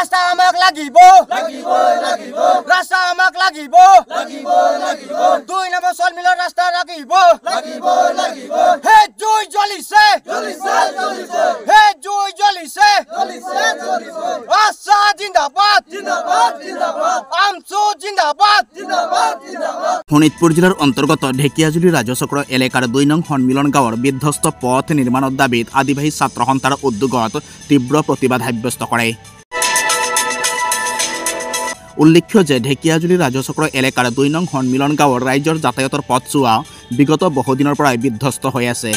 ৰাস্তা আমাক লাগিব ৰাস্তা আমাক লাগিব 2 নম্বৰ চল মিলৰ ৰাস্তা লাগিব হে জুই জ্বলিছে হে জুই জ্বলিছে আশা জিন্দাবাদ আমচু জিন্দাবাদ শোণিতপুৰ জিলাৰ অন্তৰ্গত ঢেকিয়াজুলি ৰাজচক্ৰ এলেকাৰ 2 নং সন্মিলন গাঁৱৰ বিধ্বস্ত পথ নিৰ্মাণৰ দাবীত আদিবাসী ছাত্ৰ সন্থাৰ উদ্যোগত তীব্ৰ প্ৰতিবাদ সাব্যস্ত কৰে। উল্লেখ্য যে ঢেকিয়াজুলি ৰাজচক্ৰ এলেকাৰ 2 নং সন্মিলন গাঁৱৰ ৰাইজৰ যাতায়াতৰ পথছোৱা বিগত বহুদিনৰ পৰাই বিধ্বস্ত হৈ আছে।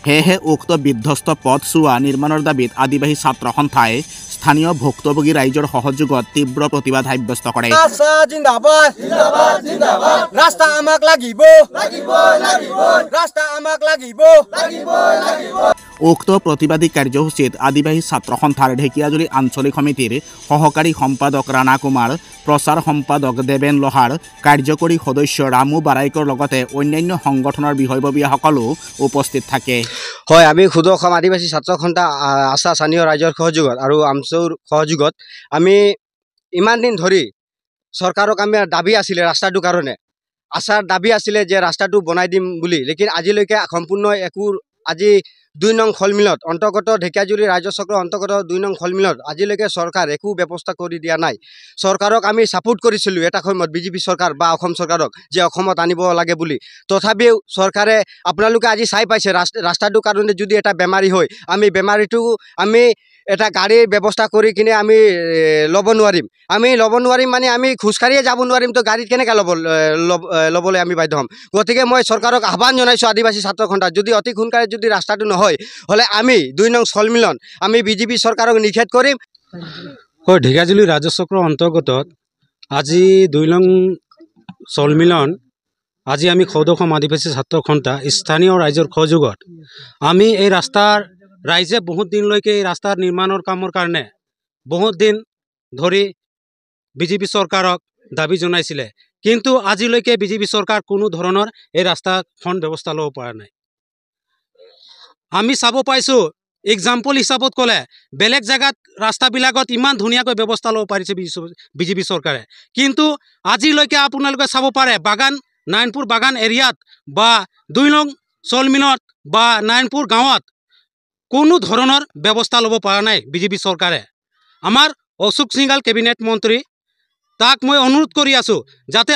সেয়েহে উক্ত বিধ্বস্ত পথছোৱা নিৰ্মাণৰ দাবীত আদিবাসী ছাত্ৰ সন্থাই স্থানীয় ভুক্তভোগী ৰাইজৰ সহযোগত তীব্ৰ প্ৰতিবাদ সাব্যস্ত কৰে। আশা জিন্দাবাদ ৰাস্তা আমাক লাগিব ৰাস্তা আমাক লাগিব উক্ত প্ৰতিবাদী কাৰ্যসূচীত আদিবাসী ছাত্ৰ সন্থাৰ ঢেকিয়াজুলি আঞ্চলিক সমিতিৰ সহকাৰী সম্পাদক ৰাণা কুমাৰ, প্ৰচাৰ সম্পাদক দেবেন লোহাৰ, কাৰ্যকৰী সদস্য ৰামু বাৰাইকৰ লগতে অন্যান্য সংগঠনৰ বিষয়ববীয়াসকলো উপস্থিত থাকে। হয়, আমি ক্ষুদ্ৰ অসম আদিবাসী ছাত্ৰ সন্থা আশা স্থানীয় ৰাইজৰ সহযোগত আৰু আমচুৰ সহযোগত আমি ইমান দিন ধৰি চৰকাৰক আমি দাবী আছিলে ৰাস্তাটোৰ কাৰণে আশাৰ দাবী আছিলে যে ৰাস্তাটো বনাই দিম বুলি, লেকিন আজিলৈকে সম্পূৰ্ণ একো আজি 2 নং খলমিলত অন্তৰ্গত ঢেকিয়াজুলি ৰাজচক্ৰ অন্তৰ্গত 2 নং খলমিলত আজিলৈকে চৰকাৰ একো ব্যৱস্থা কৰি দিয়া নাই। চৰকাৰক আমি ছাপোৰ্ট কৰিছিলোঁ এটা সময়ত বিজেপি চৰকাৰ বা অসম চৰকাৰক যে অসমত আনিব লাগে বুলি, তথাপিও চৰকাৰে আপোনালোকে আজি চাই পাইছে ৰাস্তাটোৰ কাৰণে যদি এটা বেমাৰী হয় আমি বেমাৰীটো আমি এটা গাড়ীৰ ব্যৱস্থা কৰি কিনে আমি ল'ব নোৱাৰিম মানে আমি খোজকাঢ়িয়ে যাব নোৱাৰিম, তো গাড়ীত কেনেকৈ ল'বলৈ আমি বাধ্য হ'ম। গতিকে মই চৰকাৰক আহ্বান জনাইছোঁ আদিবাসী ছাত্ৰ সন্থা যদি অতি সোনকালে যদি ৰাস্তাটো নহয় হ'লে আমি 2 নং সন্মিলন আমি বিজেপি চৰকাৰক নিষেধ কৰিম। হয়, ঢেকিয়াজুলি ৰাজচক্ৰ অন্তৰ্গত আজি 2 নং সন্মিলন আজি আমি ক্ষুদ্ৰ অসম আদিবাসী ছাত্ৰ সন্থা স্থানীয় ৰাইজৰ সহযোগত আমি এই ৰাস্তাৰ ৰাইজে বহুত দিনলৈকে এই ৰাস্তাৰ নিৰ্মাণৰ কামৰ কাৰণে বহুত দিন ধৰি বিজেপি চৰকাৰক দাবী জনাইছিলে, কিন্তু আজিলৈকে বিজেপি চৰকাৰ কোনো ধৰণৰ এই ৰাস্তাখন ব্যৱস্থা ল'ব পৰা নাই। আমি চাব পাইছোঁ এক্সাম্পল হিচাপত ক'লে বেলেগ জেগাত ৰাস্তাবিলাকত ইমান ধুনীয়াকৈ ব্যৱস্থা ল'ব পাৰিছে বিজেপি চৰকাৰে, কিন্তু আজিলৈকে আপোনালোকে চাব পাৰে নাৰায়ণপুৰ বাগান এৰিয়াত বা 2 নং সন্মিলনত বা নাৰায়ণপুৰ গাঁৱত কোনো ধৰণৰ ব্যৱস্থা ল'ব পৰা নাই বিজেপি চৰকাৰে। আমাৰ অশোক সিংঘাল কেবিনেট মন্ত্ৰী তাক মই অনুৰোধ কৰি আছোঁ যাতে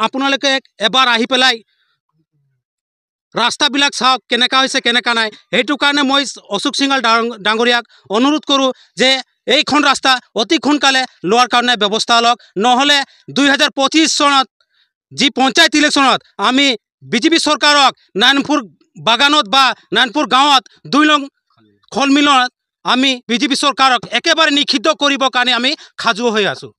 আপোনালোকে এবাৰ আহি পেলাই ৰাস্তাবিলাক চাওক কেনেকুৱা হৈছে কেনেকুৱা নাই। সেইটো কাৰণে মই অশোক সিংঘাল ডাঙৰীয়াক অনুৰোধ কৰোঁ যে এইখন ৰাস্তা অতি সোনকালে লোৱাৰ কাৰণে ব্যৱস্থা লওক, নহ'লে 2025 চনত যি পঞ্চায়ত ইলেকশ্যনত আমি বিজেপি চৰকাৰক নাৰায়ণপুৰ বাগানত বা নাৰায়ণপুৰ গাঁৱত 2 নং সন্মিলনত আমি বিজেপি চৰকাৰক একেবাৰে নিষিদ্ধ কৰিবৰ কাৰণে আমি সাজু হৈ আছোঁ।